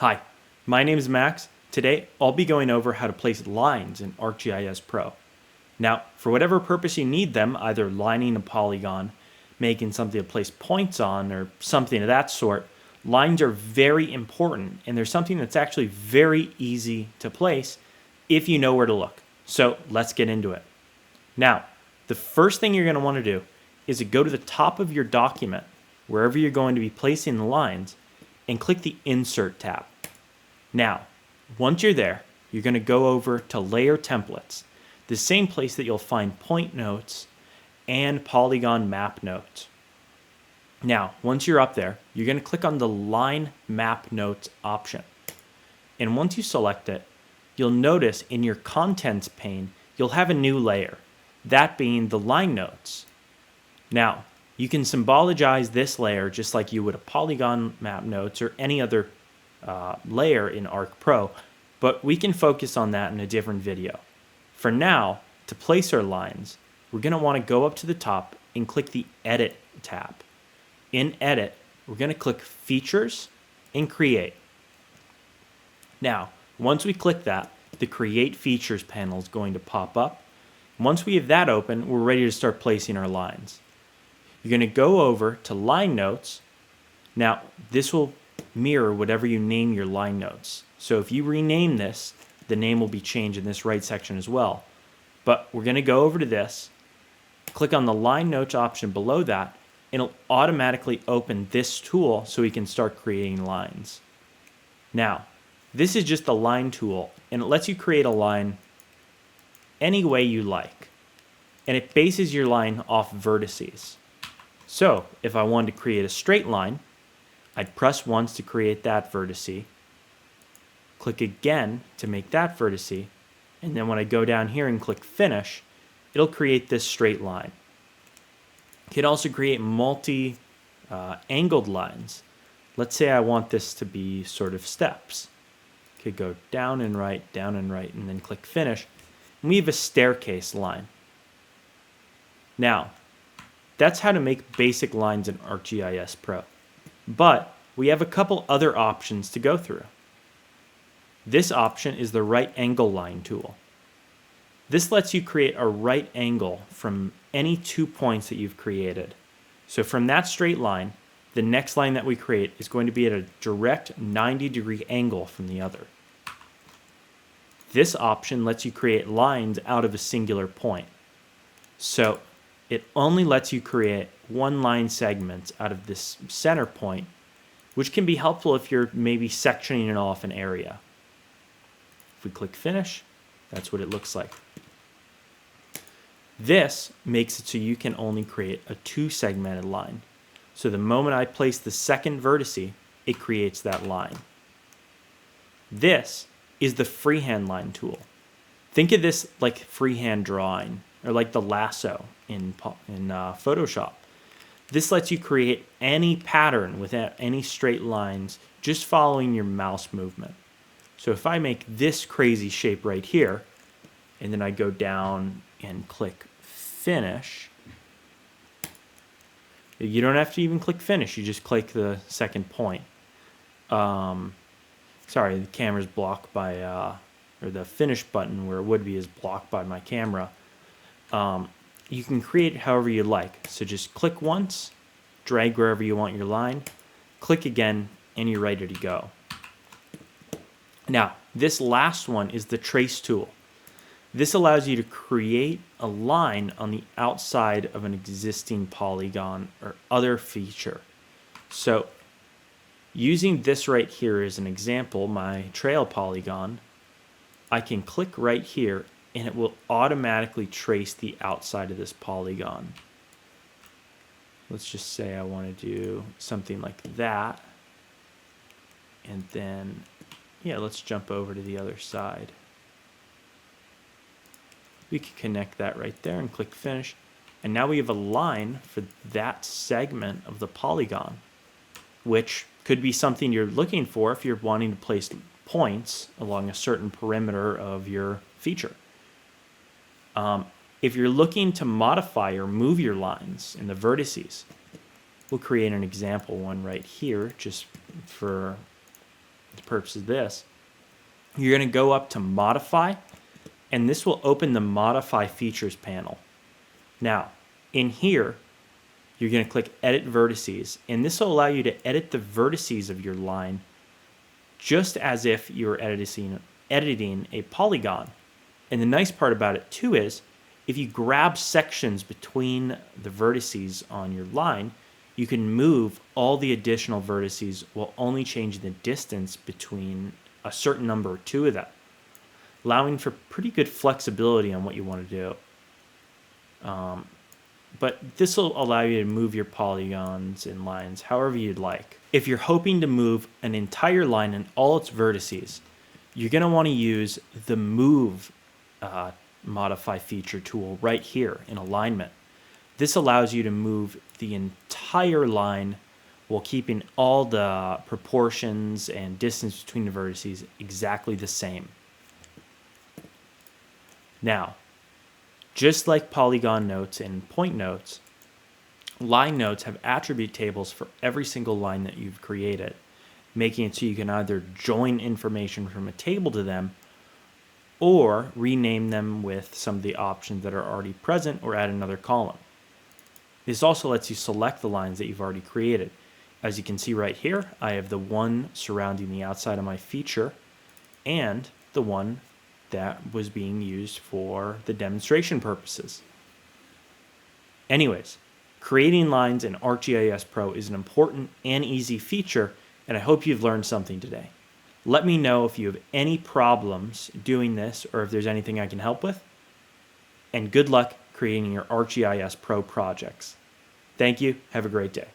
Hi, my name is Max. Today, I'll be going over how to place lines in ArcGIS Pro. Now, for whatever purpose you need them, either lining a polygon, making something to place points on, or something of that sort, lines are very important, and they're something that's actually very easy to place if you know where to look. So let's get into it. Now, the first thing you're going to want to do is to go to the top of your document, wherever you're going to be placing the lines, and click the Insert tab. Now, once you're there, you're going to go over to Layer Templates, the same place that you'll find point notes and polygon map notes. Now, once you're up there, you're going to click on the Line Map Notes option. And once you select it, you'll notice in your Contents pane, you'll have a new layer, that being the line notes. Now, you can symbologize this layer just like you would a polygon map notes or any other layer in Arc Pro, but we can focus on that in a different video. For now, to place our lines, we're going to want to go up to the top and click the Edit tab. In Edit, we're going to click Features and Create. Now, once we click that, the Create Features panel is going to pop up. Once we have that open, we're ready to start placing our lines. You're going to go over to Line Notes. Now, this will mirror whatever you name your line notes. So if you rename this, the name will be changed in this right section as well. But we're going to go over to this, click on the Line Notes option below that, and it'll automatically open this tool so we can start creating lines. Now, this is just the line tool, and it lets you create a line any way you like. And it bases your line off vertices. So if I wanted to create a straight line, I'd press once to create that vertice, click again to make that vertice, and then when I go down here and click Finish, it'll create this straight line. You can also create multi-angled lines. Let's say I want this to be sort of steps. Could go down and right, and then click Finish. And we have a staircase line. Now, that's how to make basic lines in ArcGIS Pro. But we have a couple other options to go through. This option is the Right Angle Line tool. This lets you create a right angle from any 2 points that you've created. So from that straight line, the next line that we create is going to be at a direct 90-degree angle from the other. This option lets you create lines out of a singular point. So it only lets you create one line segment out of this center point, which can be helpful if you're maybe sectioning it off an area. If we click Finish, that's what it looks like. This makes it so you can only create a 2-segmented line. So the moment I place the second vertice, it creates that line. This is the freehand line tool. Think of this like freehand drawing, or like the lasso in Photoshop. This lets you create any pattern without any straight lines, just following your mouse movement. So if I make this crazy shape right here, and then I go down and click Finish, you don't have to even click Finish, you just click the second point. Sorry, the camera's blocked by, or the Finish button where it would be is blocked by my camera. You can create it however you like. So just click once, drag wherever you want your line, click again, and you're ready to go. Now, this last one is the Trace tool. This allows you to create a line on the outside of an existing polygon or other feature. So using this right here as an example, my trail polygon, I can click right here and it will automatically trace the outside of this polygon. Let's just say I want to do something like that. And then, yeah, let's jump over to the other side. We can connect that right there and click Finish. And now we have a line for that segment of the polygon, which could be something you're looking for if you're wanting to place points along a certain perimeter of your feature. If you're looking to modify or move your lines in the vertices, we'll create an example one right here just for the purpose of this, you're going to go up to Modify, and this will open the Modify Features panel. Now, in here, you're going to click Edit Vertices, and this will allow you to edit the vertices of your line just as if you were editing a polygon. And the nice part about it too is, if you grab sections between the vertices on your line, you can move all the additional vertices while only changing the distance between a certain number or two of them, allowing for pretty good flexibility on what you want to do. But this will allow you to move your polygons and lines however you'd like. If you're hoping to move an entire line and all its vertices, you're going to want to use the Move Modify feature tool right here in Alignment. This allows you to move the entire line while keeping all the proportions and distance between the vertices exactly the same. Now, just like polygon nodes and point nodes, line nodes have attribute tables for every single line that you've created, making it so you can either join information from a table to them or rename them with some of the options that are already present or add another column. This also lets you select the lines that you've already created. As you can see right here, I have the one surrounding the outside of my feature and the one that was being used for the demonstration purposes. Anyways, creating lines in ArcGIS Pro is an important and easy feature, and I hope you've learned something today. Let me know if you have any problems doing this or if there's anything I can help with. And good luck creating your ArcGIS Pro projects. Thank you. Have a great day.